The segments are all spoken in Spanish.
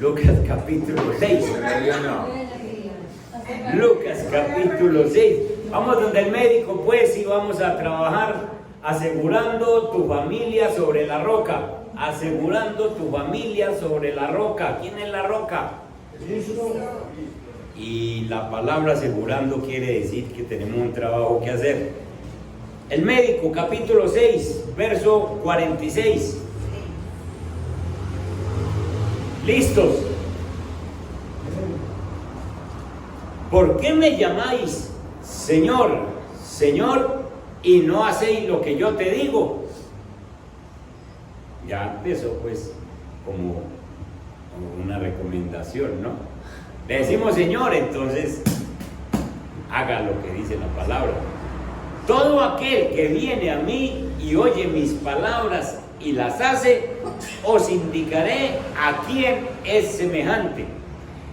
Lucas capítulo 6. Lucas capítulo 6. Vamos donde el médico, pues, y vamos a trabajar asegurando tu familia sobre la roca. Asegurando tu familia sobre la roca. ¿Quién es la roca? Cristo. Y la palabra asegurando quiere decir que tenemos un trabajo que hacer. El médico, capítulo 6, verso 46. ¿Listos? ¿Por qué me llamáis Señor, Señor, y no hacéis lo que yo te digo? Ya empezó, pues, como una recomendación, ¿no? Le decimos Señor, entonces haga lo que dice la palabra. Todo aquel que viene a mí y oye mis palabras y las hace, os indicaré a quién es semejante.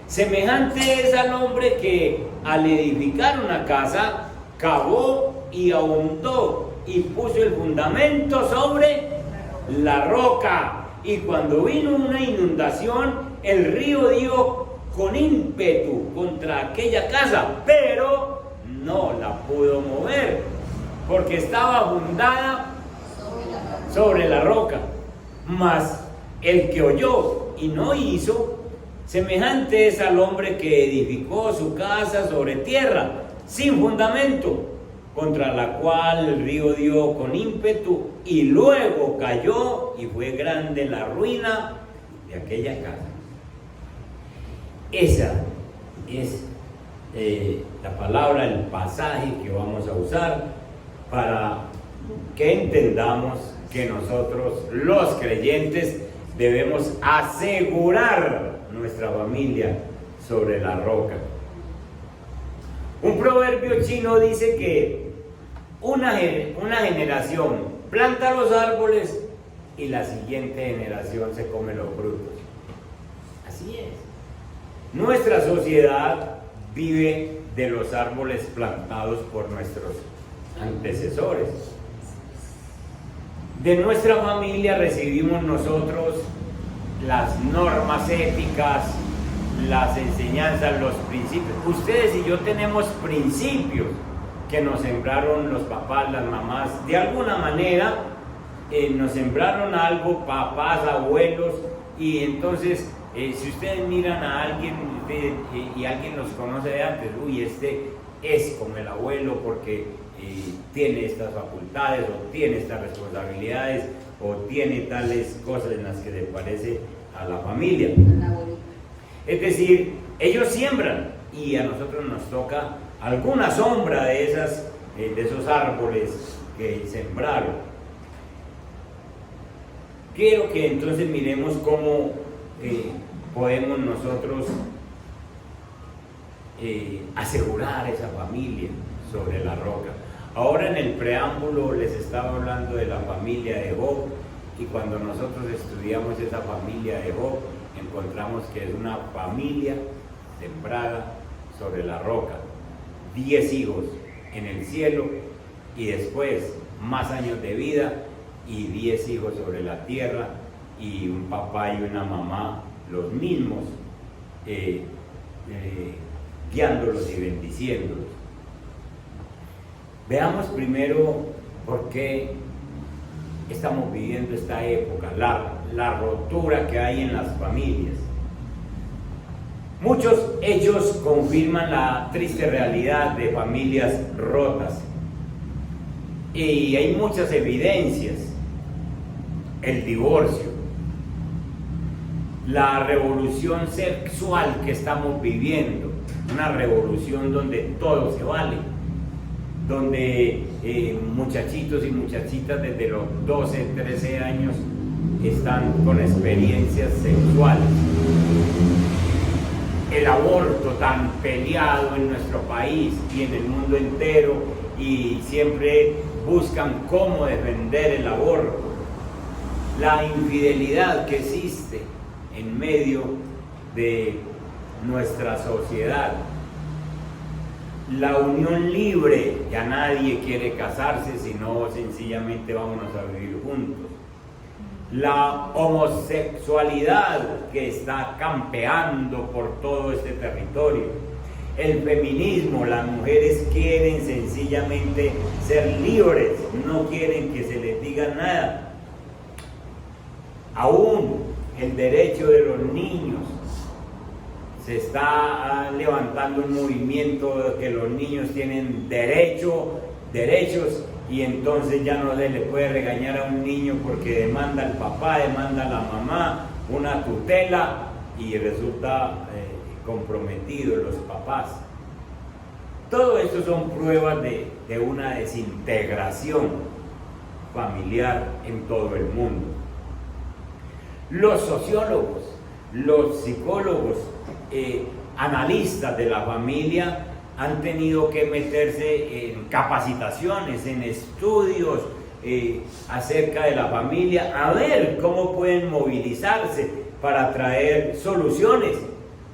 Semejante es al hombre que al edificar una casa cavó y ahondó y puso el fundamento sobre la roca. Y cuando vino una inundación, el río dio con ímpetu contra aquella casa, pero no la pudo mover, porque estaba fundada sobre la roca. Mas el que oyó y no hizo, semejante es al hombre que edificó su casa sobre tierra, sin fundamento, contra la cual el río dio con ímpetu, y luego cayó, y fue grande la ruina de aquella casa. Esa es la palabra, el pasaje que vamos a usar para que entendamos que nosotros, los creyentes, debemos asegurar nuestra familia sobre la roca. Un proverbio chino dice que una generación planta los árboles y la siguiente generación se come los frutos. Así es. Nuestra sociedad vive de los árboles plantados por nuestros antecesores. De nuestra familia recibimos nosotros las normas éticas, las enseñanzas, los principios. Ustedes y yo tenemos principios que nos sembraron los papás, las mamás. De alguna manera nos sembraron algo, papás, abuelos, y entonces si ustedes miran a alguien y alguien los conoce de antes, uy, este es como el abuelo porque tiene estas facultades o tiene estas responsabilidades o tiene tales cosas en las que se parece a la familia. Es decir, ellos siembran y a nosotros nos toca alguna sombra de esos árboles que sembraron. Quiero que entonces miremos cómo podemos nosotros asegurar esa familia sobre la roca. Ahora en el preámbulo les estaba hablando de la familia de Job, y cuando nosotros estudiamos esa familia de Job, encontramos que es una familia sembrada sobre la roca. 10 hijos en el cielo y después más años de vida y 10 hijos sobre la tierra y un papá y una mamá, los mismos, guiándolos y bendiciéndolos. Veamos primero por qué estamos viviendo esta época, la rotura que hay en las familias. Muchos hechos confirman la triste realidad de familias rotas y hay muchas evidencias. El divorcio, la revolución sexual que estamos viviendo, una revolución donde todo se vale, donde muchachitos y muchachitas desde los 12, 13 años están con experiencias sexuales. El aborto tan peleado en nuestro país y en el mundo entero, y siempre buscan cómo defender el aborto. La infidelidad que existe en medio de nuestra sociedad. La unión libre, ya nadie quiere casarse, sino sencillamente vámonos a vivir juntos. la homosexualidad que está campeando por todo este territorio, el feminismo. Las mujeres quieren sencillamente ser libres, no quieren que se les diga nada. Aún el derecho de los niños, se está levantando un movimiento de que los niños tienen derechos, y entonces ya no se le puede regañar a un niño porque demanda al papá, demanda a la mamá una tutela y resulta comprometido los papás. Todo esto son pruebas de una desintegración familiar en todo el mundo. Los sociólogos, los psicólogos, analistas de la familia han tenido que meterse en capacitaciones, en estudios acerca de la familia, a ver cómo pueden movilizarse para traer soluciones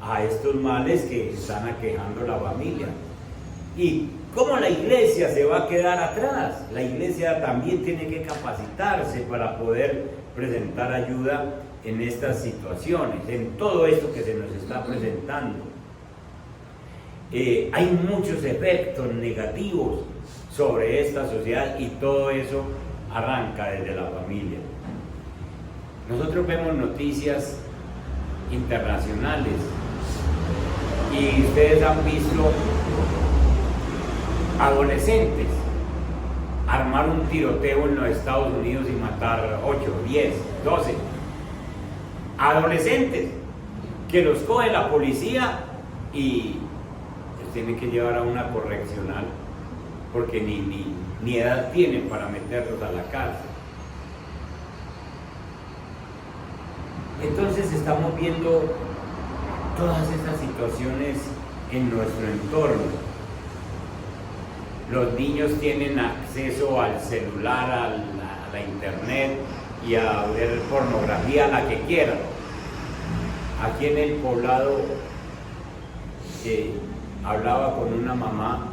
a estos males que están aquejando la familia. Y cómo la iglesia se va a quedar atrás. La iglesia también tiene que capacitarse para poder presentar ayuda en estas situaciones, en todo esto que se nos está presentando. Hay muchos efectos negativos sobre esta sociedad y todo eso arranca desde la familia. Nosotros vemos noticias internacionales y ustedes han visto adolescentes armar un tiroteo en los Estados Unidos y matar 8, 10, 12 adolescentes que los coge la policía y los tienen que llevar a una correccional porque ni edad tienen para meterlos a la cárcel. Entonces estamos viendo todas estas situaciones en nuestro entorno. Los niños tienen acceso al celular, a la internet y a ver pornografía, la que quieran. Aquí en el poblado hablaba con una mamá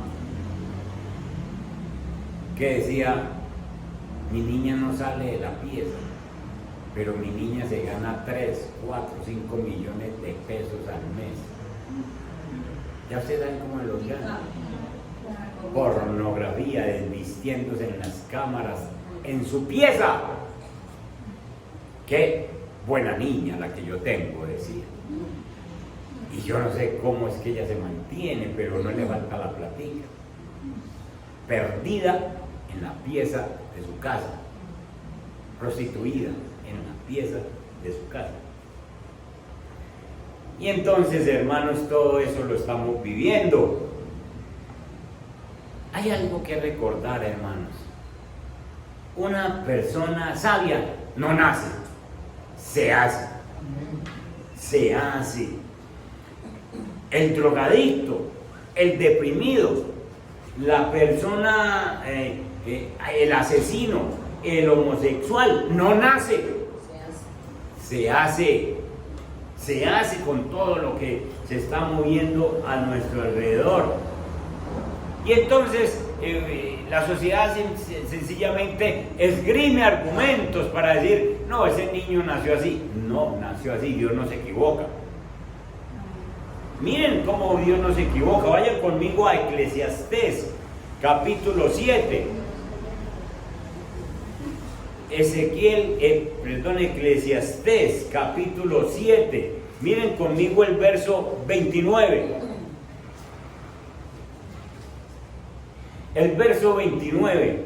que decía: mi niña no sale de la pieza, pero mi niña se gana 3, 4, 5 millones de pesos al mes. Ya ustedes saben cómo los ganan. Pornografía, desvistiéndose en las cámaras, en su pieza. Qué buena niña la que yo tengo, decía. Y yo no sé cómo es que ella se mantiene, pero no le falta la platica. Perdida en la pieza de su casa, prostituida en la pieza de su casa. Y entonces, hermanos, todo eso lo estamos viviendo. Hay algo que recordar, hermanos. Una persona sabia no nace, se hace. Se hace. El drogadicto, el deprimido, la persona, el asesino, el homosexual, no nace. Se hace. Se hace con todo lo que se está moviendo a nuestro alrededor. Y entonces la sociedad sencillamente esgrime argumentos para decir: no, ese niño nació así. No, nació así, Dios no se equivoca. Miren cómo Dios no se equivoca. Vayan conmigo a Eclesiastés, capítulo 7. Eclesiastés, capítulo 7. Miren conmigo el verso 29. El verso 29.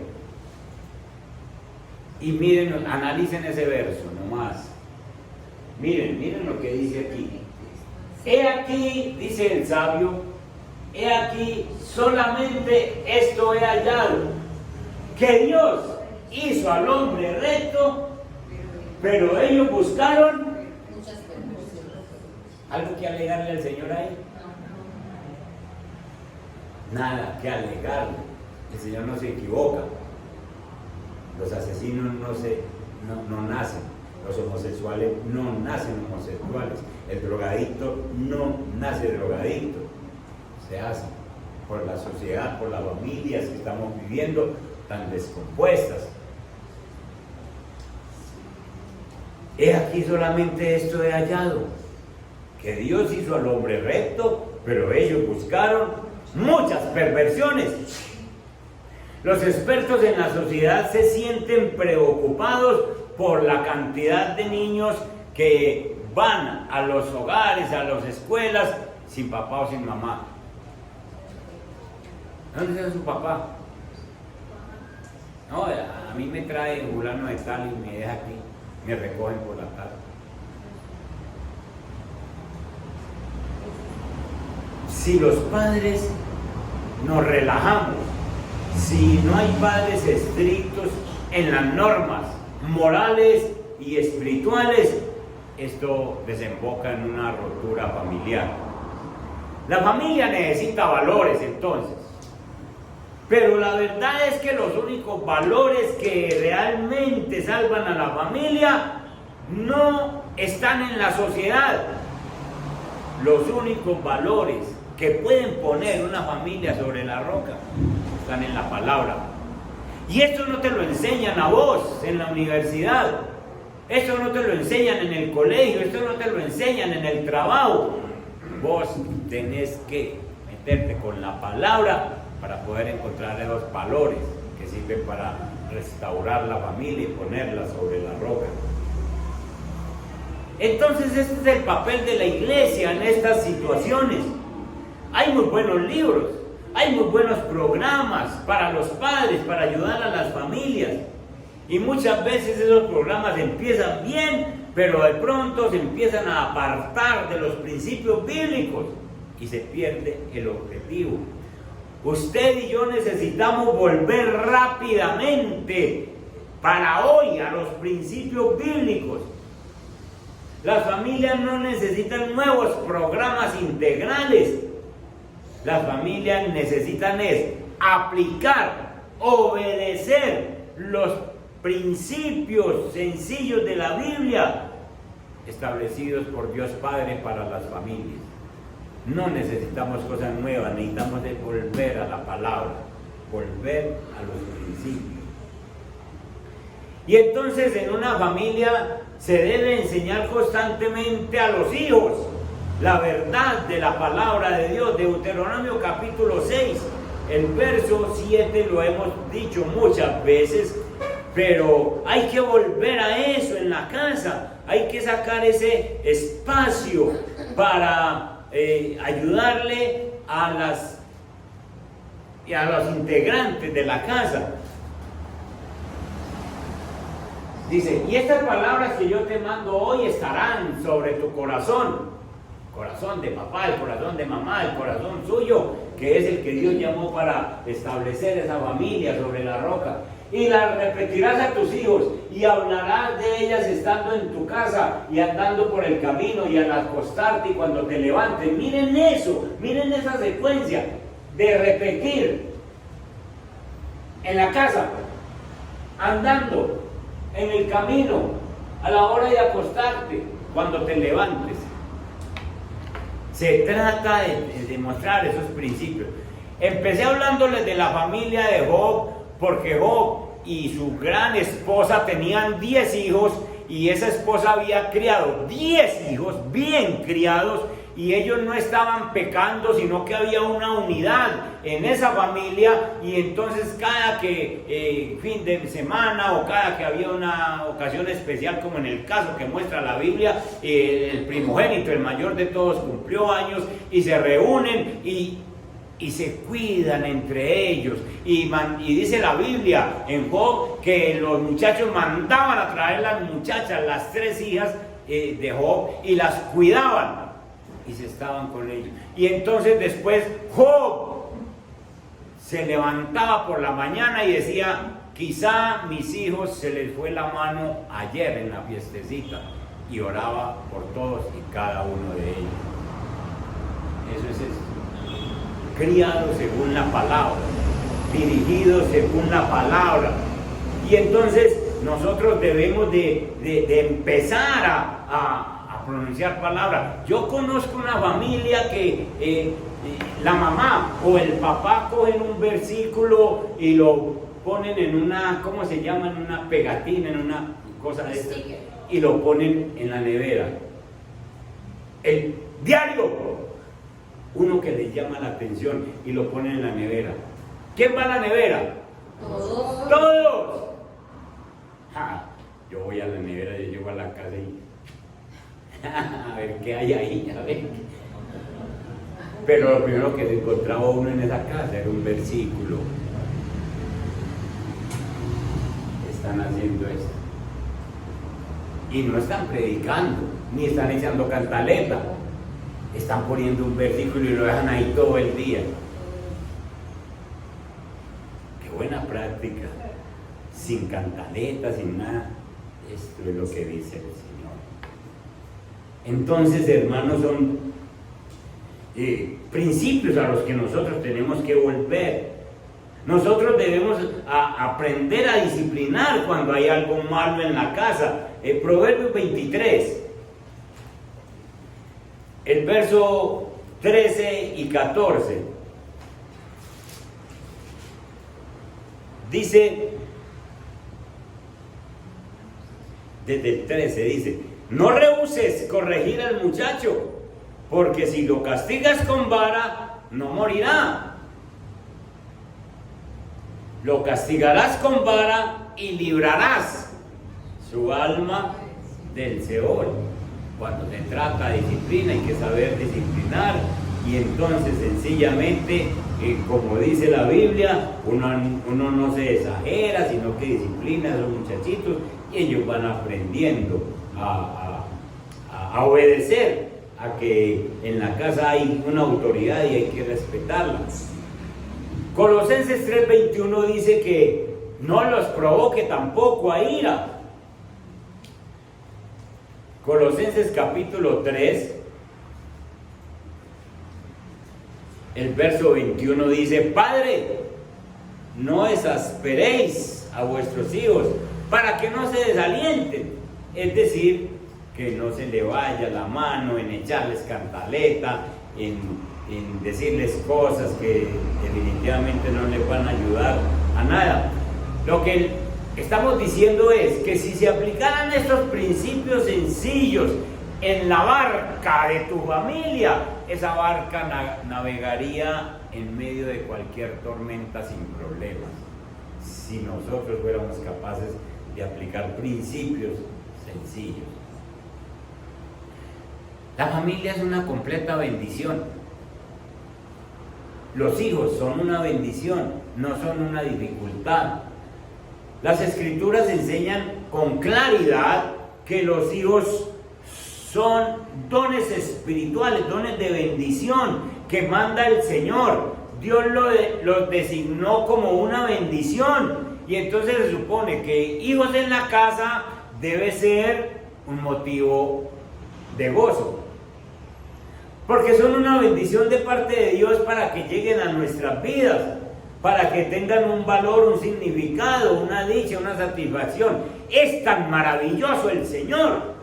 Y miren, analicen ese verso nomás. Miren lo que dice aquí. He aquí, dice el sabio, he aquí, solamente esto he hallado, que Dios hizo al hombre recto, pero ellos buscaron algo que alegarle al Señor ahí. Nada que alegarle. El Señor no se equivoca. Los asesinos no nacen. Los homosexuales no nacen homosexuales. El drogadicto no nace drogadicto. Se hace por la sociedad, por las familias que estamos viviendo tan descompuestas. He aquí solamente esto he hallado, que Dios hizo al hombre recto, pero ellos buscaron muchas perversiones. Los expertos en la sociedad se sienten preocupados por la cantidad de niños que van a los hogares, a las escuelas, sin papá o sin mamá. ¿Dónde está su papá? No, a mí me trae fulano de tal y me deja aquí, me recogen por la tarde. Si los padres nos relajamos, si no hay padres estrictos en las normas morales y espirituales, esto desemboca en una ruptura familiar. La familia necesita valores entonces, pero la verdad es que los únicos valores que realmente salvan a la familia no están en la sociedad. Los únicos valores que pueden poner una familia sobre la roca están en la palabra. Y esto no te lo enseñan a vos en la universidad, esto no te lo enseñan en el colegio, esto no te lo enseñan en el trabajo. Vos tenés que meterte con la palabra para poder encontrar esos valores que sirven para restaurar la familia y ponerla sobre la roca. Entonces este es el papel de la iglesia en estas situaciones. Hay muy buenos libros, hay muy buenos programas para los padres, para ayudar a las familias. Y muchas veces esos programas empiezan bien, pero de pronto se empiezan a apartar de los principios bíblicos y se pierde el objetivo. Usted y yo necesitamos volver rápidamente para hoy a los principios bíblicos. Las familias no necesitan nuevos programas integrales. Las familias necesitan aplicar, obedecer los principios sencillos de la Biblia establecidos por Dios Padre para las familias. No necesitamos cosas nuevas, necesitamos volver a la palabra, volver a los principios. Y entonces en una familia se debe enseñar constantemente a los hijos la verdad de la palabra de Dios. Deuteronomio capítulo 6, el verso 7 lo hemos dicho muchas veces, pero hay que volver a eso en la casa, hay que sacar ese espacio para ayudarle a los integrantes de la casa. Dice, y estas palabras que yo te mando hoy estarán sobre tu corazón. Corazón de papá, el corazón de mamá, el corazón suyo, que es el que Dios llamó para establecer esa familia sobre la roca. Y las repetirás a tus hijos y hablarás de ellas estando en tu casa y andando por el camino y al acostarte y cuando te levantes. Miren eso, miren esa secuencia de repetir en la casa, andando, en el camino, a la hora de acostarte, cuando te levantes. Se trata de demostrar esos principios. Empecé hablándoles de la familia de Job, porque Job y su gran esposa tenían 10 hijos, y esa esposa había criado 10 hijos bien criados, y ellos no estaban pecando, sino que había una unidad en esa familia. Y entonces cada que fin de semana o cada que había una ocasión especial, como en el caso que muestra la Biblia, el primogénito, el mayor de todos, cumplió años y se reúnen y se cuidan entre ellos. Y dice la Biblia en Job que los muchachos mandaban a traer las muchachas, las 3 hijas de Job, y las cuidaban y se estaban con ellos. Y entonces después Job se levantaba por la mañana y decía, quizá mis hijos se les fue la mano ayer en la fiestecita, y oraba por todos y cada uno de ellos. Eso es eso. Criado según la palabra, dirigido según la palabra. Y entonces nosotros debemos de empezar a pronunciar palabra. Yo conozco una familia que la mamá o el papá cogen un versículo y lo ponen en una, ¿cómo se llama? En una pegatina, en una cosa de esta. y lo ponen en la nevera. El diario, uno que les llama la atención y lo ponen en la nevera. ¿Quién va a la nevera? Todos. ¡Todos! Yo voy a la nevera, yo llego a la casa y a ver qué hay ahí, a ver. Pero lo primero que se encontraba uno en esa casa era un versículo. Están haciendo esto. Y no están predicando, ni están echando cantaleta. Están poniendo un versículo y lo dejan ahí todo el día. Qué buena práctica. Sin cantaleta, sin nada. Esto es lo que dice el Señor. Entonces, hermanos, son principios a los que nosotros tenemos que volver. Nosotros debemos aprender a disciplinar cuando hay algo malo en la casa. Proverbios 23, el verso 13 y 14, dice, desde el 13 dice: no rehuses corregir al muchacho, porque si lo castigas con vara, no morirá. Lo castigarás con vara y librarás su alma del Seol. Cuando se trata de disciplina hay que saber disciplinar, y entonces sencillamente, como dice la Biblia, uno no se exagera, sino que disciplina a los muchachitos y ellos van aprendiendo a obedecer, a que en la casa hay una autoridad y hay que respetarla. Colosenses 3:21 dice que no los provoque tampoco a ira. Colosenses capítulo 3, el verso 21 dice: Padre, no exasperéis a vuestros hijos para que no se desalienten. Es decir, que no se le vaya la mano en echarles cantaleta, en decirles cosas que definitivamente no les van a ayudar a nada. Lo que estamos diciendo es que si se aplicaran estos principios sencillos en la barca de tu familia, esa barca navegaría en medio de cualquier tormenta sin problemas, si nosotros fuéramos capaces de aplicar principios sencillos. La familia es una completa bendición. Los hijos son una bendición, no son una dificultad. Las Escrituras enseñan con claridad que los hijos son dones espirituales, dones de bendición que manda el Señor. Dios los designó como una bendición, y entonces se supone que hijos en la casa debe ser un motivo de gozo, porque son una bendición de parte de Dios para que lleguen a nuestras vidas, para que tengan un valor, un significado, una dicha, una satisfacción. Es tan maravilloso el Señor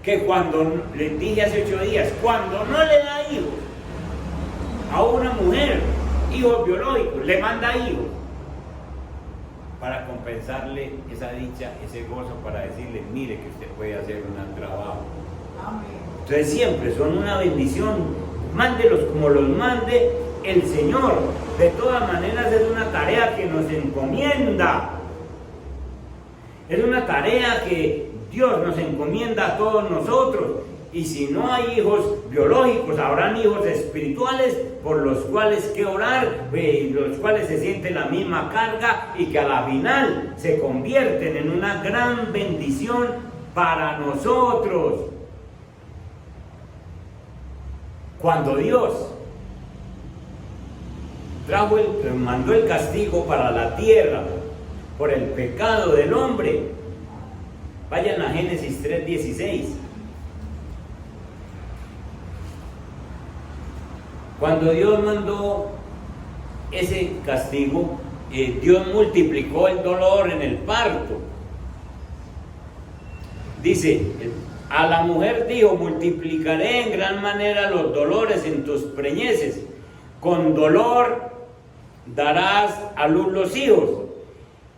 que cuando, les dije hace 8 días, cuando no le da hijos a una mujer, hijos biológicos, le manda hijos para compensarle esa dicha, ese gozo, para decirle: mire que usted puede hacer un gran trabajo. Amén. Entonces siempre son una bendición, mándelos como los mande el Señor. De todas maneras es una tarea que nos encomienda, es una tarea que Dios nos encomienda a todos nosotros. Y si no hay hijos biológicos, habrán hijos espirituales por los cuales que orar, los cuales se siente la misma carga y que a la final se convierten en una gran bendición para nosotros. Cuando Dios mandó el castigo para la tierra por el pecado del hombre, vayan a Génesis 3:16. Cuando Dios mandó ese castigo, Dios multiplicó el dolor en el parto. Dice: a la mujer dijo: multiplicaré en gran manera los dolores en tus preñeces, con dolor darás a luz los hijos,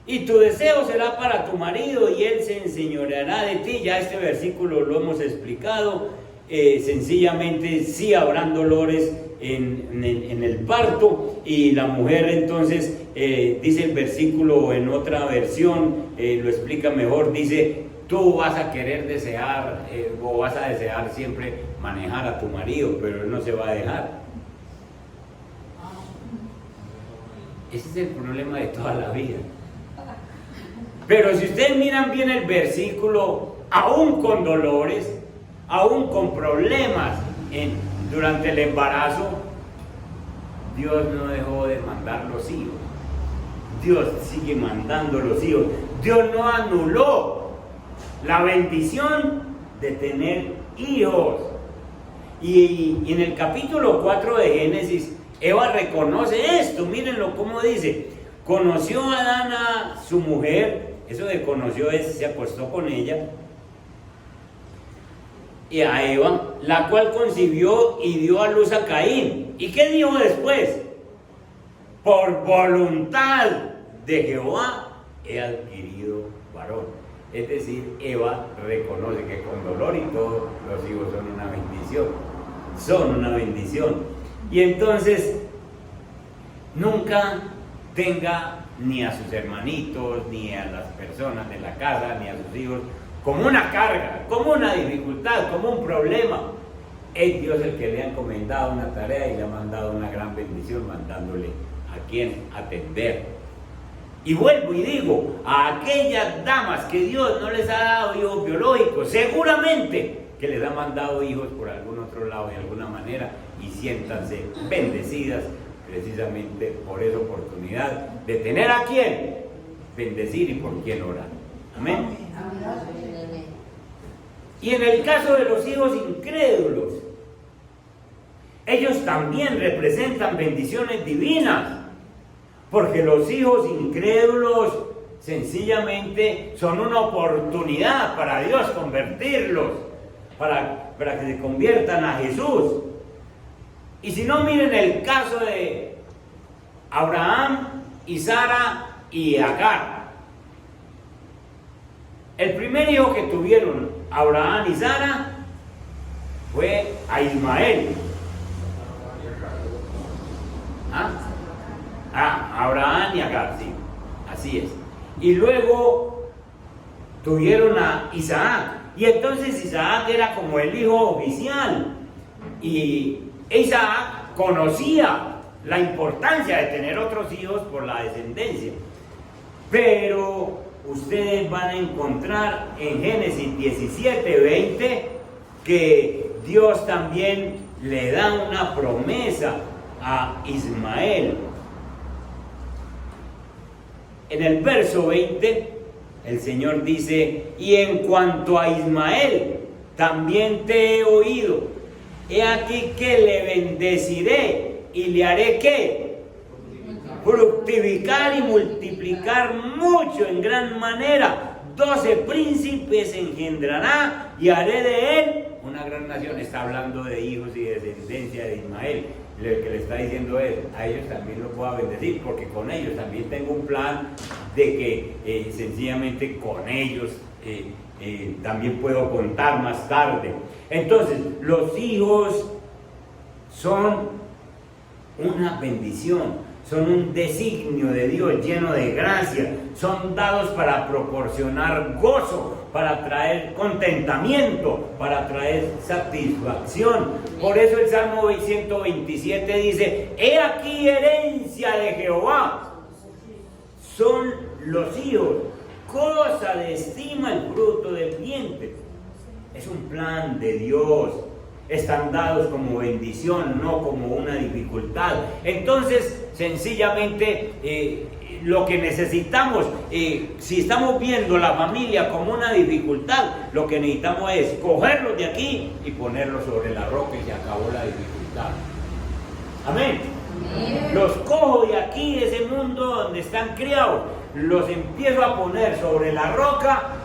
y tu deseo será para tu marido y él se enseñoreará de ti. Ya este versículo lo hemos explicado. Sencillamente sí habrán dolores en el parto, y la mujer entonces, dice el versículo en otra versión, lo explica mejor, dice: tú vas a querer desear o vas a desear siempre manejar a tu marido, pero él no se va a dejar. Ese es el problema de toda la vida. Pero si ustedes miran bien el versículo, aún con dolores, aún con problemas durante el embarazo, Dios no dejó de mandar los hijos. Dios sigue mandando los hijos. Dios no anuló la bendición de tener hijos. Y en el capítulo 4 de Génesis, Eva reconoce esto. Mírenlo cómo dice: conoció a Adán a su mujer. Eso de conoció es, se acostó con ella, y a Eva, la cual concibió y dio a luz a Caín. ¿Y qué dijo después? Por voluntad de Jehová he adquirido varón. Es decir, Eva reconoce que con dolor y todo, los hijos son una bendición. Son una bendición. Y entonces, nunca tenga ni a sus hermanitos, ni a las personas de la casa, ni a sus hijos como una carga, como una dificultad, como un problema. Es Dios el que le ha encomendado una tarea y le ha mandado una gran bendición, mandándole a quien atender. Y vuelvo y digo, a aquellas damas que Dios no les ha dado hijos biológicos, seguramente que les ha mandado hijos por algún otro lado, de alguna manera, y siéntanse bendecidas precisamente por esa oportunidad de tener a quien bendecir y por quien orar. Amén. Y en el caso de los hijos incrédulos, ellos también representan bendiciones divinas, porque los hijos incrédulos sencillamente son una oportunidad para Dios convertirlos, para que se conviertan a Jesús. Y si no, miren el caso de Abraham y Sara y Agar. El primer hijo que tuvieron Abraham y Sara fue a Ismael. Abraham y Agar, sí, así es. Y luego tuvieron a Isaac. Y entonces Isaac era como el hijo oficial. Y Isaac conocía la importancia de tener otros hijos por la descendencia. Pero ustedes van a encontrar en Génesis 17:20 que Dios también le da una promesa a Ismael. En el verso 20, el Señor dice: y en cuanto a Ismael, también te he oído. He aquí que le bendeciré y le haré ¿qué? Fructificar y multiplicar mucho en gran manera. 12 príncipes engendrará y haré de él una gran nación. Está hablando de hijos y descendencia de Ismael. Lo que le está diciendo es: a ellos también los voy a bendecir, porque con ellos también tengo un plan de que sencillamente con ellos también puedo contar más tarde. Entonces, los hijos son una bendición, son un designio de Dios lleno de gracia, son dados para proporcionar gozo, para traer contentamiento, para traer satisfacción. Por eso el Salmo 127 dice: he aquí herencia de Jehová son los hijos, cosa de estima el fruto del vientre. Es un plan de Dios. Están dados como bendición, no como una dificultad. Entonces, sencillamente, lo que necesitamos, si estamos viendo la familia como una dificultad, lo que necesitamos es cogerlos de aquí y ponerlos sobre la roca, y se acabó la dificultad. Amén. Amén. Los cojo de aquí, de ese mundo donde están criados, los empiezo a poner sobre la roca,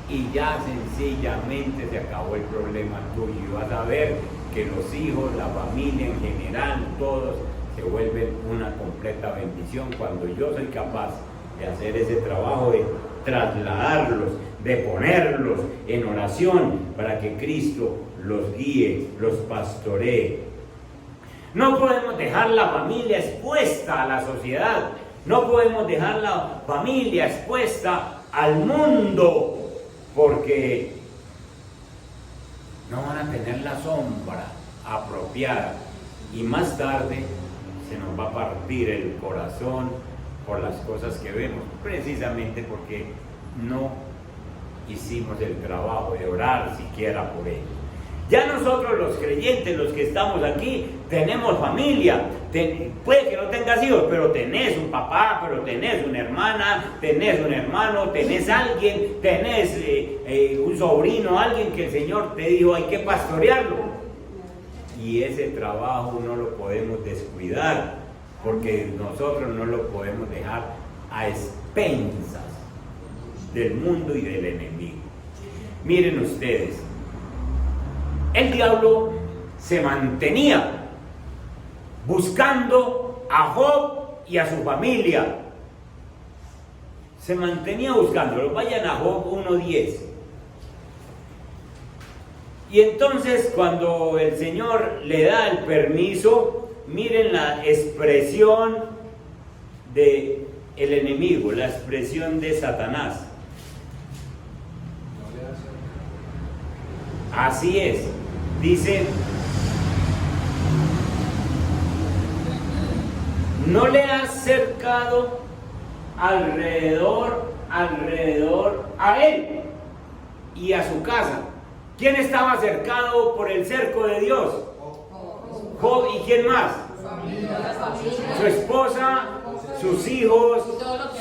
y ya sencillamente se acabó el problema tuyo. Y vas a ver que los hijos, la familia en general, todos se vuelven una completa bendición cuando yo soy capaz de hacer ese trabajo, de trasladarlos, de ponerlos en oración para que Cristo los guíe, los pastoree. No podemos dejar la familia expuesta a la sociedad, no podemos dejar la familia expuesta al mundo, porque no van a tener la sombra apropiada y más tarde se nos va a partir el corazón por las cosas que vemos, precisamente porque no hicimos el trabajo de orar siquiera por ellos. Ya nosotros los creyentes, los que estamos aquí, tenemos familia. Puede que no tengas hijos, pero tenés un papá, pero tenés una hermana, tenés un hermano, tenés alguien, tenés un sobrino, alguien que el Señor te dijo hay que pastorearlo. Y ese trabajo no lo podemos descuidar, porque nosotros no lo podemos dejar a expensas del mundo y del enemigo. Miren ustedes, el diablo se mantenía buscando a Job y a su familia. Se mantenía buscándolo. Vayan a Job 1:10. Y entonces cuando el Señor le da el permiso, miren la expresión del enemigo, la expresión de Satanás. Así es, dice, no le has cercado alrededor a él y a su casa. ¿Quién estaba cercado por el cerco de Dios? Job. ¿Y quién más? Su esposa, sus hijos,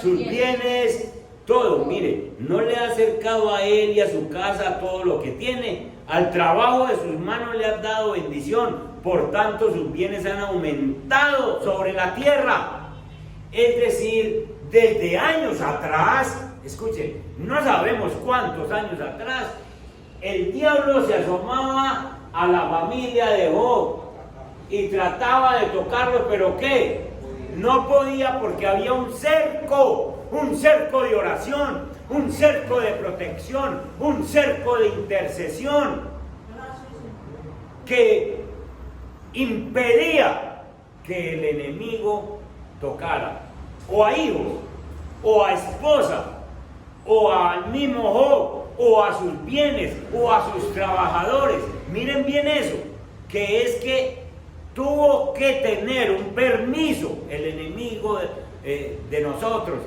sus bienes, todo. Mire, no le ha acercado a él y a su casa todo lo que tiene. Al trabajo de sus manos le has dado bendición, por tanto sus bienes han aumentado sobre la tierra. Es decir, desde años atrás, escuchen, no sabemos cuántos años atrás, el diablo se asomaba a la familia de Job y trataba de tocarlos, pero ¿qué? No podía, porque había un cerco de oración, un cerco de protección, un cerco de intercesión que impedía que el enemigo tocara o a hijos, o a esposa, o al mismo Job, o a sus bienes, o a sus trabajadores. Miren bien eso, que es que tuvo que tener un permiso el enemigo de nosotros.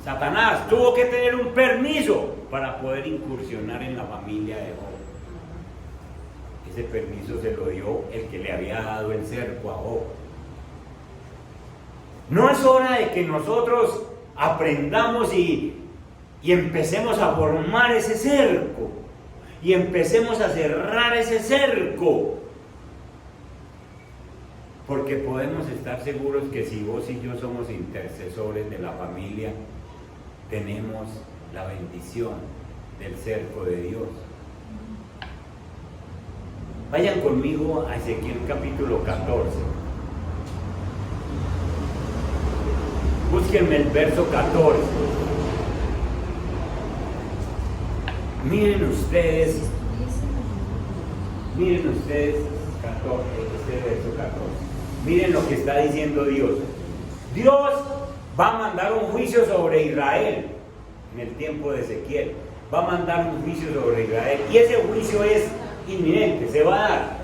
Satanás tuvo que tener un permiso para poder incursionar en la familia de Job. Ese permiso se lo dio el que le había dado el cerco a Job. No es hora de que nosotros aprendamos y empecemos a formar ese cerco y empecemos a cerrar ese cerco, porque podemos estar seguros que si vos y yo somos intercesores de la familia, tenemos la bendición del cerco de Dios. Vayan conmigo a Ezequiel capítulo 14. Búsquenme el verso 14. Miren ustedes, 14, este verso 14. Miren lo que está diciendo Dios. Dios va a mandar un juicio sobre Israel en el tiempo de Ezequiel. Va a mandar un juicio sobre Israel y ese juicio es inminente, se va a dar.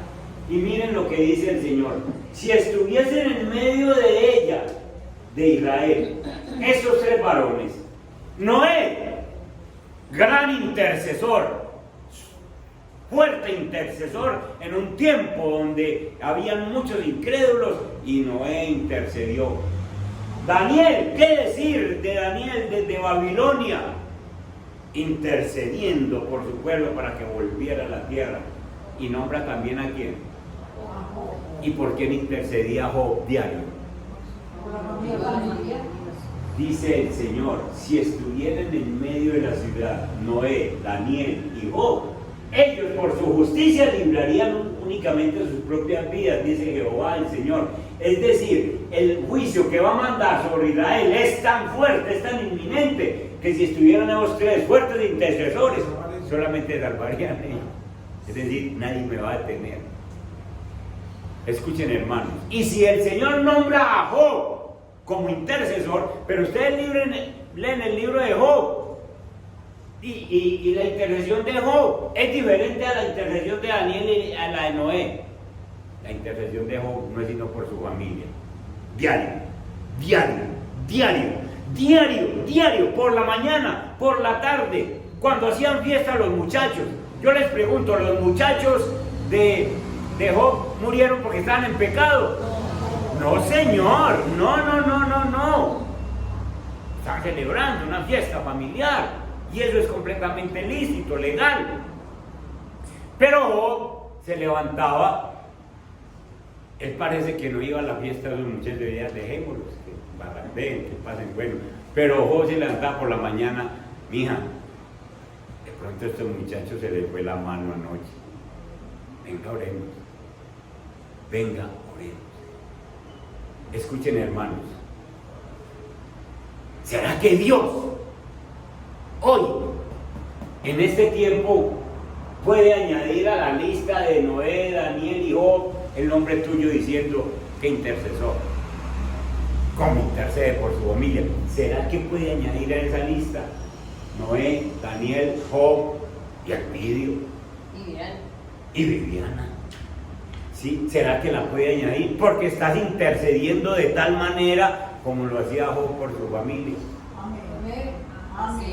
Y miren lo que dice el Señor: si estuviesen en medio de ella, de Israel, estos tres varones, Noé, gran intercesor, fuerte intercesor en un tiempo donde habían muchos incrédulos y Noé intercedió. Daniel, ¿qué decir de Daniel desde Babilonia? Intercediendo por su pueblo para que volviera a la tierra. Y nombra también a quién. ¿Y por quién intercedía Job diario? Dice el Señor: si estuvieran en medio de la ciudad Noé, Daniel y Job, ellos por su justicia librarían únicamente sus propias vidas, dice Jehová el Señor, Es decir, el juicio que va a mandar sobre Israel es tan fuerte, es tan inminente, que si estuvieran esos tres fuertes intercesores, solamente salvarían ellos. Es decir, nadie me va a detener. Escuchen, hermanos, y si el Señor nombra a Job como intercesor, pero ustedes leen el libro de Job, y la intercesión de Job es diferente a la intercesión de Daniel y a la de Noé. La intercesión de Job no es sino por su familia. Diario, por la mañana, por la tarde, cuando hacían fiesta los muchachos. Yo les pregunto, ¿los muchachos de Job murieron porque estaban en pecado? No, señor, no. Están celebrando una fiesta familiar. Y eso es completamente lícito, legal. Pero Job se levantaba. Él parece que no iba a la fiesta de los muchachos, dejémoslos, que barrandeen, que pasen bueno. Pero Job se levantaba por la mañana, mija, de pronto a estos muchachos se les fue la mano anoche. Venga, oremos. Escuchen, hermanos. ¿Será que Dios hoy, en este tiempo, puede añadir a la lista de Noé, Daniel y Job el nombre tuyo diciendo que intercesor? ¿Cómo intercede por su familia? ¿Será que puede añadir a esa lista Noé, Daniel, Job y Alpidio? Y Viviana. ¿Sí? ¿Será que la puede añadir? Porque estás intercediendo de tal manera como lo hacía Job por su familia.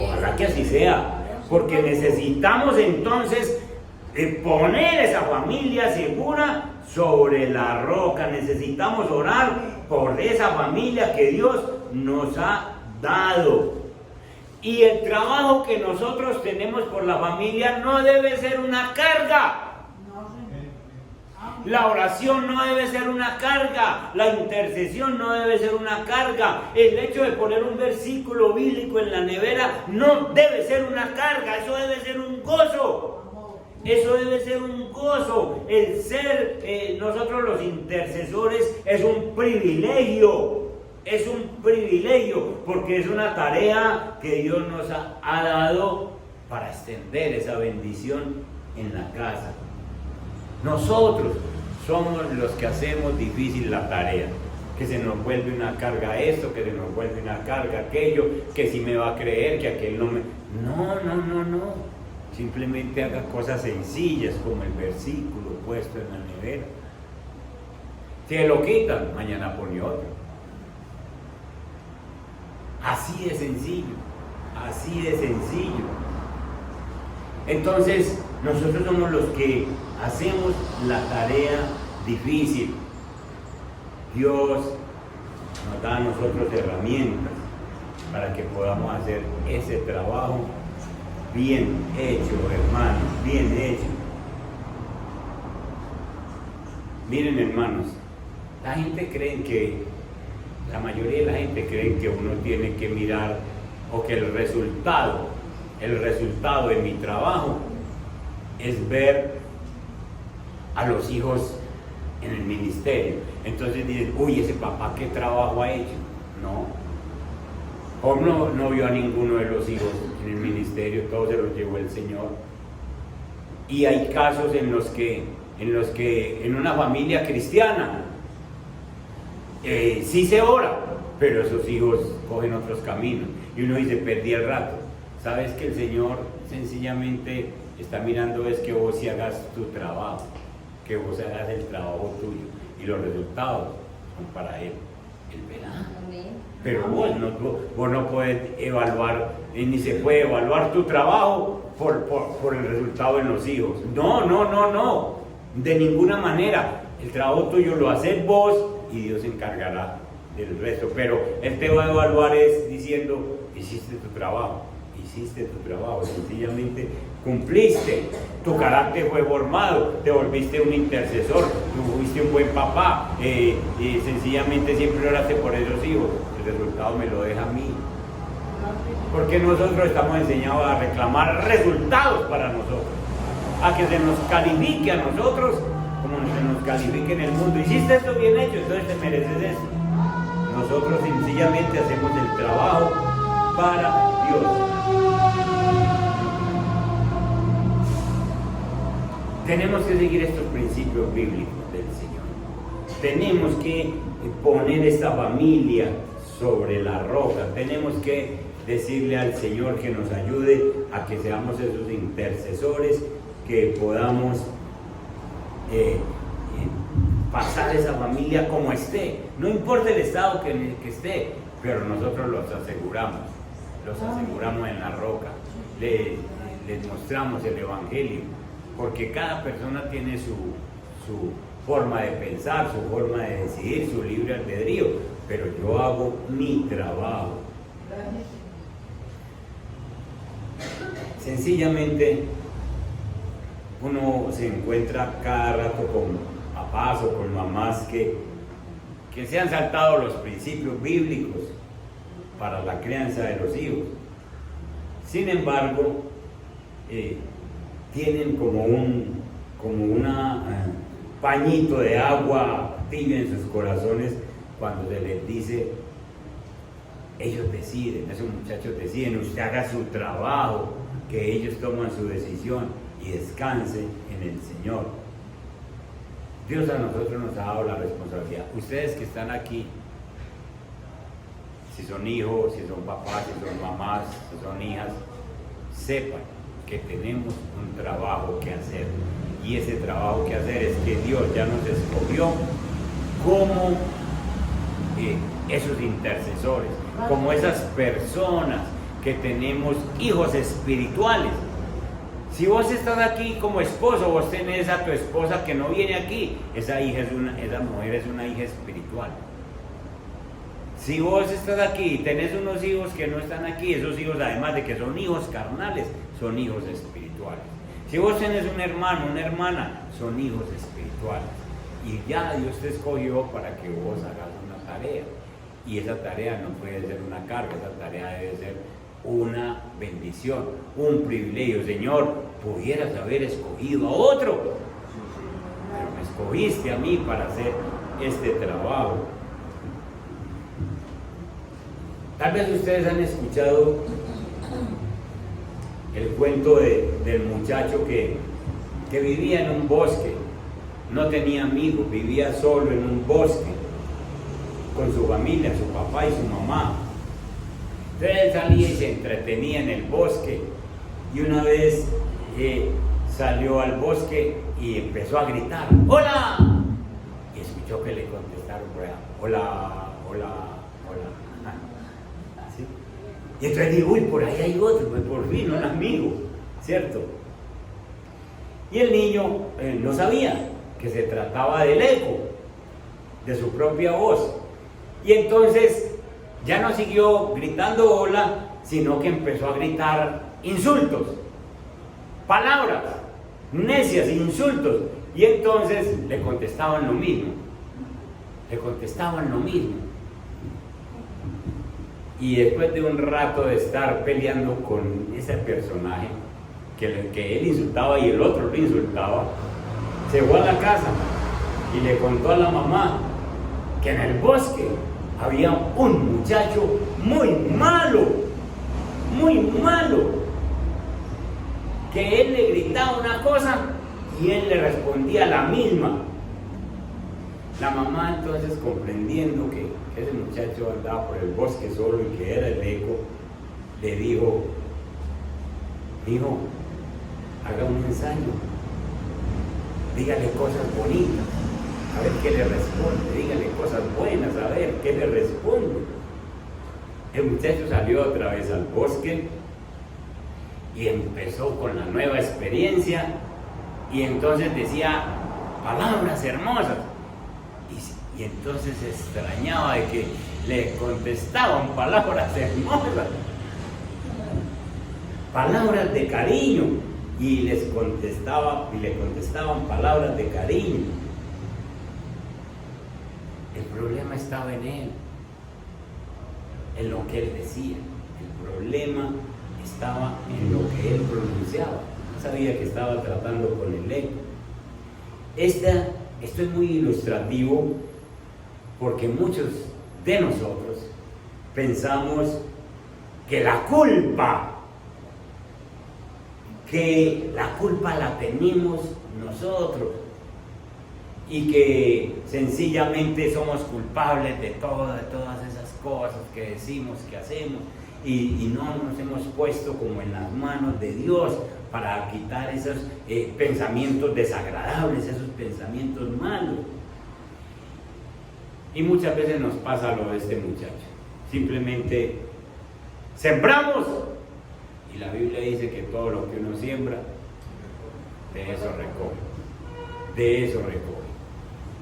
Ojalá que así sea, porque necesitamos entonces poner esa familia segura sobre la roca. Necesitamos orar por esa familia que Dios nos ha dado. Y el trabajo que nosotros tenemos por la familia no debe ser una carga. La oración no debe ser una carga, la intercesión no debe ser una carga, el hecho de poner un versículo bíblico en la nevera no debe ser una carga, eso debe ser un gozo, eso debe ser un gozo. El ser nosotros los intercesores es un privilegio, porque es una tarea que Dios nos ha dado para extender esa bendición en la casa. Nosotros somos los que hacemos difícil la tarea, que se nos vuelve una carga esto, que se nos vuelve una carga aquello, que si me va a creer, que aquel no me... No. Simplemente haga cosas sencillas como el versículo puesto en la nevera. Si lo quitan, mañana pone otro. Así de sencillo. Entonces, nosotros somos los que hacemos la tarea difícil. Dios nos da a nosotros herramientas para que podamos hacer ese trabajo bien hecho, hermanos, bien hecho. Miren, hermanos, la mayoría de la gente cree que uno tiene que mirar, o que el resultado de mi trabajo es ver a los hijos en el ministerio. Entonces dicen, uy, ese papá qué trabajo ha hecho. Job no vio a ninguno de los hijos en el ministerio, todos se los llevó el Señor. Y hay casos en los que en una familia cristiana sí se ora, pero esos hijos cogen otros caminos y uno dice, perdí el rato. Sabes que el Señor sencillamente está mirando es que vos sí hagas tu trabajo, que vos hagas el trabajo tuyo, y los resultados son para Él verá. Pero vos no puedes evaluar, ni se puede evaluar tu trabajo por el resultado en los hijos. No, de ninguna manera. El trabajo tuyo lo haces vos y Dios se encargará del resto, pero Él te va a evaluar es diciendo, hiciste tu trabajo, sencillamente cumpliste, tu carácter fue formado, te volviste un intercesor, tú fuiste un buen papá, y sencillamente siempre oraste por esos hijos, el resultado me lo deja a mí. Porque nosotros estamos enseñados a reclamar resultados para nosotros, a que se nos califique a nosotros como se nos califica en el mundo. Hiciste esto bien hecho, entonces te mereces esto. Nosotros sencillamente hacemos el trabajo para Dios. Tenemos que seguir estos principios bíblicos del Señor. Tenemos que poner esta familia sobre la roca. Tenemos que decirle al Señor que nos ayude a que seamos esos intercesores, que podamos pasar esa familia como esté. No importa el estado que esté, pero nosotros los aseguramos en la roca. Les mostramos el Evangelio, porque cada persona tiene su forma de pensar, su forma de decidir, su libre albedrío, pero yo hago mi trabajo. Sencillamente uno se encuentra cada rato con papás o con mamás que se han saltado los principios bíblicos para la crianza de los hijos. Sin embargo, tienen como un pañito de agua tibia en sus corazones cuando se les dice: ellos deciden, esos muchachos deciden, usted haga su trabajo, que ellos toman su decisión y descanse en el Señor. Dios a nosotros nos ha dado la responsabilidad. Ustedes que están aquí, si son hijos, si son papás, si son mamás, si son hijas, sepan que tenemos un trabajo que hacer. Y ese trabajo que hacer es que Dios ya nos escogió como esos intercesores, como esas personas que tenemos hijos espirituales. Si vos estás aquí como esposo, vos tenés a tu esposa que no viene aquí, esa mujer es una hija espiritual. Si vos estás aquí y tenés unos hijos que no están aquí, esos hijos, además de que son hijos carnales, son hijos espirituales. Si vos tenés un hermano, una hermana, son hijos espirituales. Y ya Dios te escogió para que vos hagas una tarea. Y esa tarea no puede ser una carga, esa tarea debe ser una bendición, un privilegio. Señor, pudieras haber escogido a otro, pero me escogiste a mí para hacer este trabajo. Tal vez ustedes han escuchado el cuento del muchacho que vivía en un bosque, no tenía amigos, vivía solo en un bosque con su familia, su papá y su mamá. Entonces él salía y se entretenía en el bosque, y una vez salió al bosque y empezó a gritar: ¡hola! Y escuchó que le contestaron por allá: ¡hola, hola, hola! ¿Sí? Y entonces dijo: uy, por ahí hay otro, pues por fin un amigo, ¿cierto? Y el niño no sabía que se trataba del eco de su propia voz, y entonces ya no siguió gritando hola, sino que empezó a gritar insultos, palabras necias, insultos, y entonces le contestaban lo mismo, y después de un rato de estar peleando con ese personaje que él insultaba y el otro lo insultaba, se fue a la casa y le contó a la mamá que en el bosque había un muchacho muy malo, que él le gritaba una cosa y él le respondía la misma. La mamá, entonces, comprendiendo que ese muchacho andaba por el bosque solo y que era el eco, le dijo: hijo, haga un ensayo, dígale cosas bonitas, a ver qué le responde, dígale cosas buenas, a ver qué le responde. El muchacho salió otra vez al bosque y empezó con la nueva experiencia, y entonces decía palabras hermosas, y entonces se extrañaba de que le contestaban palabras hermosas, palabras de cariño, y le contestaban palabras de cariño. El problema estaba en él, en lo que él decía. El problema estaba en lo que él pronunciaba. No sabía que estaba tratando con el eco. Esta Esto es muy ilustrativo porque muchos de nosotros pensamos que la culpa la tenemos nosotros y que sencillamente somos culpables de todas esas cosas que decimos, que hacemos y no nos hemos puesto como en las manos de Dios para quitar esos pensamientos desagradables, esos pensamientos malos. Y muchas veces nos pasa lo de este muchacho. Simplemente sembramos y la Biblia dice que todo lo que uno siembra, de eso recoge. De eso recoge.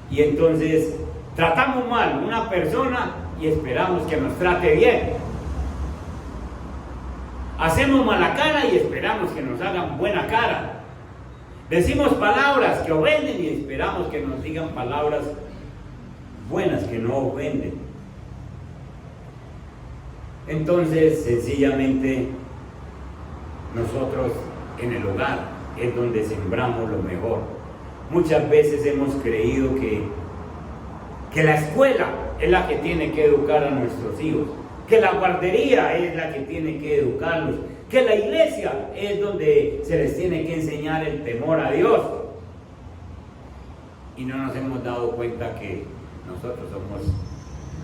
Y entonces tratamos mal a una persona y esperamos que nos trate bien. Hacemos mala cara y esperamos que nos hagan buena cara. Decimos palabras que ofenden y esperamos que nos digan palabras buenas que no ofenden. Entonces, sencillamente, nosotros en el hogar es donde sembramos lo mejor. Muchas veces hemos creído que la escuela es la que tiene que educar a nuestros hijos, que la guardería es la que tiene que educarlos, que la iglesia es donde se les tiene que enseñar el temor a Dios. Y no nos hemos dado cuenta que nosotros somos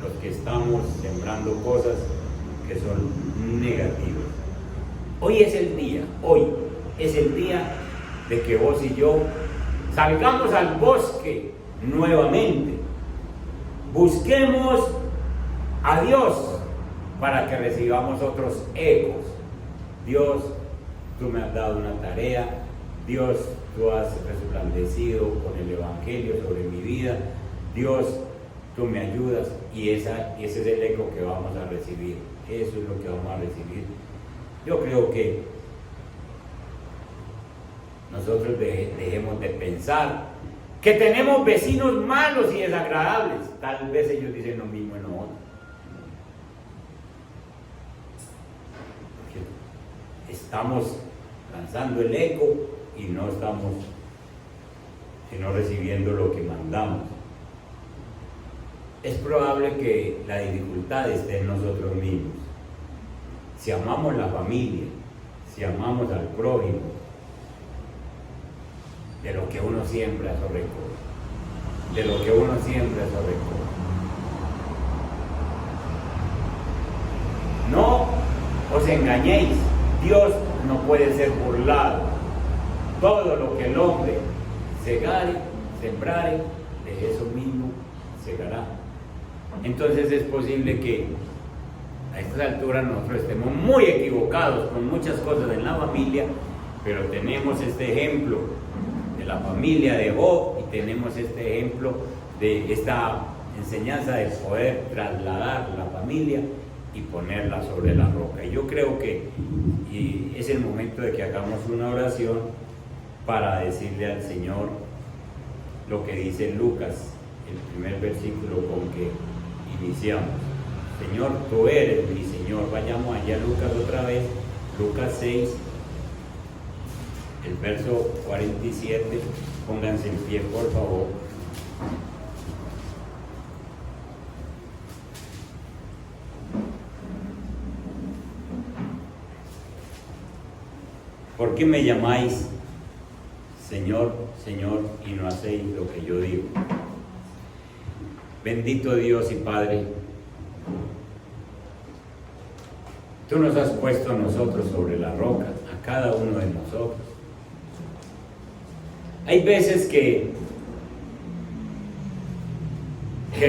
los que estamos sembrando cosas que son negativas. Hoy es el día de que vos y yo salgamos al bosque nuevamente. Busquemos a Dios para que recibamos otros ecos. Dios, tú me has dado una tarea. Dios, tú has resplandecido con el Evangelio sobre mi vida. Dios, tú me ayudas. Y ese es el eco que vamos a recibir. Eso es lo que vamos a recibir. Yo creo que nosotros dejemos de pensar que tenemos vecinos malos y desagradables. Tal vez ellos dicen lo mismo en nosotros. Estamos lanzando el eco y no estamos sino recibiendo lo que mandamos. Es probable que la dificultad esté en nosotros mismos. Si amamos la familia, si amamos al prójimo, de lo que uno siembra, eso recoge. De lo que uno siembra, eso recoge. No os engañéis, Dios no puede ser burlado. Todo lo que el hombre segare, sembrare, de eso mismo segará. Entonces es posible que a estas alturas nosotros estemos muy equivocados con muchas cosas en la familia, pero tenemos este ejemplo de la familia de Job y tenemos este ejemplo de esta enseñanza de poder trasladar la familia y ponerla sobre la roca. Y yo creo que es el momento de que hagamos una oración para decirle al Señor lo que dice Lucas, el primer versículo con que iniciamos. Señor, tú eres mi Señor. Vayamos allá a Lucas otra vez, Lucas 6, el verso 47. Pónganse en pie, por favor. ¿Por qué me llamáis Señor, Señor, y no hacéis lo que yo digo? Bendito Dios y Padre, tú nos has puesto a nosotros sobre la roca, a cada uno de nosotros. Hay veces que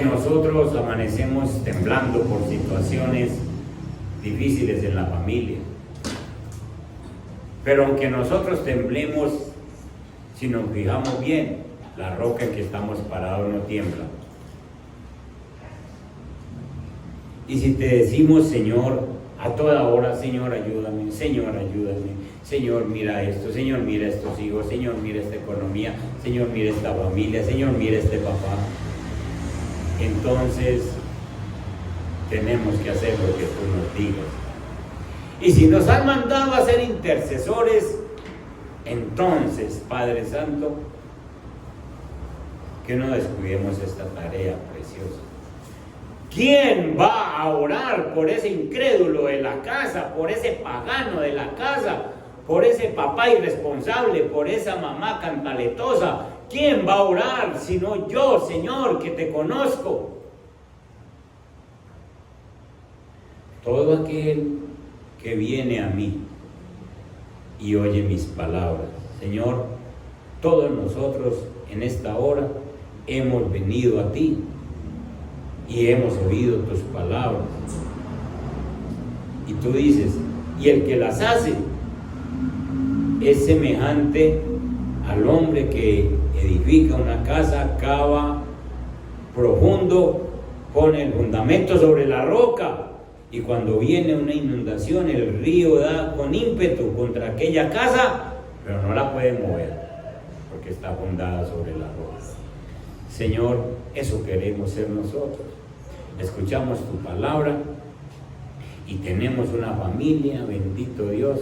nosotros amanecemos temblando por situaciones difíciles en la familia. Pero aunque nosotros temblemos, si nos fijamos bien, la roca en que estamos parados no tiembla. Y si te decimos, Señor, a toda hora, Señor, ayúdame, Señor, mira esto, Señor, mira estos hijos, Señor, mira esta economía, Señor, mira esta familia, Señor, mira este papá. Entonces, tenemos que hacer lo que tú nos digas. Y si nos han mandado a ser intercesores, entonces, Padre Santo, que no descuidemos esta tarea preciosa. ¿Quién va a orar por ese incrédulo de la casa, por ese pagano de la casa, por ese papá irresponsable, por esa mamá cantaletosa? ¿Quién va a orar sino yo, Señor, que te conozco? Todo aquel que viene a mí y oye mis palabras. Señor, todos nosotros en esta hora hemos venido a ti y hemos oído tus palabras. Y tú dices, y el que las hace es semejante al hombre que edifica una casa, cava profundo, pone el fundamento sobre la roca, y cuando viene una inundación el río da con ímpetu contra aquella casa, pero no la puede mover porque está fundada sobre la roca. Señor, eso queremos ser nosotros. Escuchamos tu palabra y tenemos una familia, bendito Dios.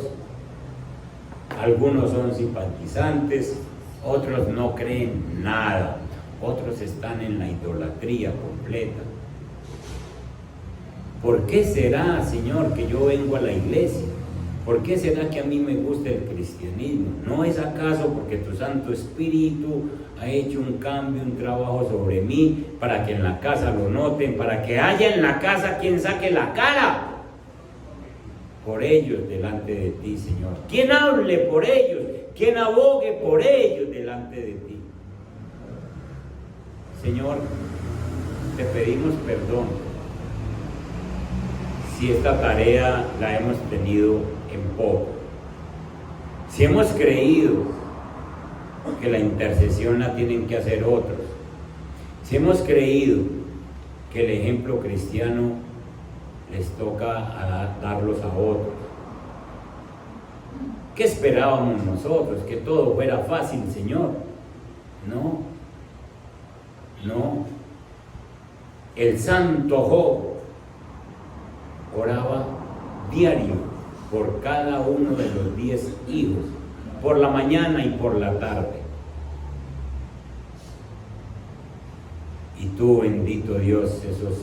Algunos son simpatizantes, otros no creen nada, otros están en la idolatría completa. ¿Por qué será, Señor, que yo vengo a la iglesia? ¿Por qué será que a mí me gusta el cristianismo? ¿No es acaso porque tu Santo Espíritu ha hecho un cambio, un trabajo sobre mí para que en la casa lo noten, para que haya en la casa quien saque la cara por ellos delante de ti, Señor? ¿Quién hable por ellos? ¿Quién abogue por ellos delante de ti? Señor, te pedimos perdón si esta tarea la hemos tenido en poco, si hemos creído que la intercesión la tienen que hacer otros, si hemos creído que el ejemplo cristiano les toca darlos a otros. ¿Qué esperábamos nosotros? Que todo fuera fácil, Señor. No. El santo Job oraba diario por cada uno de los 10 hijos, por la mañana y por la tarde. Y tú, bendito Dios, esos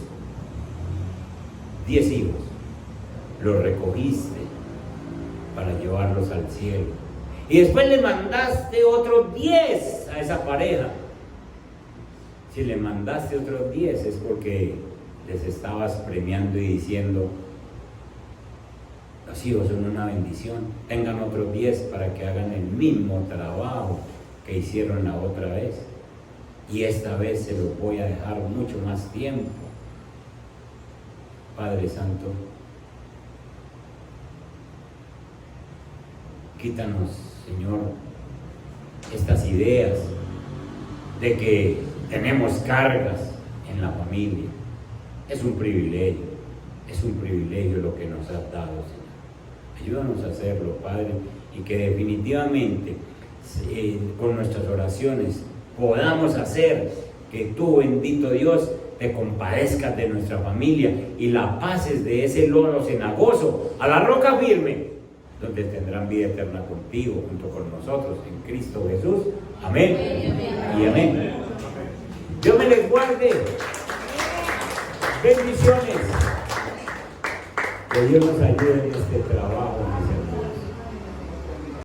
10 hijos los recogiste para llevarlos al cielo. Y después le mandaste otros 10 a esa pareja. Si le mandaste otros 10 es porque les estabas premiando y diciendo: los hijos son una bendición, tengan otros 10 para que hagan el mismo trabajo que hicieron la otra vez, y esta vez se los voy a dejar mucho más tiempo. Padre Santo, quítanos, Señor, estas ideas de que tenemos cargas en la familia. Es un privilegio lo que nos has dado, Señor. Ayúdanos a hacerlo, Padre, y que definitivamente con nuestras oraciones podamos hacer que tú, bendito Dios, te compadezcas de nuestra familia y la pases de ese lodo cenagoso a la roca firme, donde tendrán vida eterna contigo, junto con nosotros, en Cristo Jesús. Amén y amén. Dios me les guarde. Bendiciones. Que Dios nos ayude en este trabajo.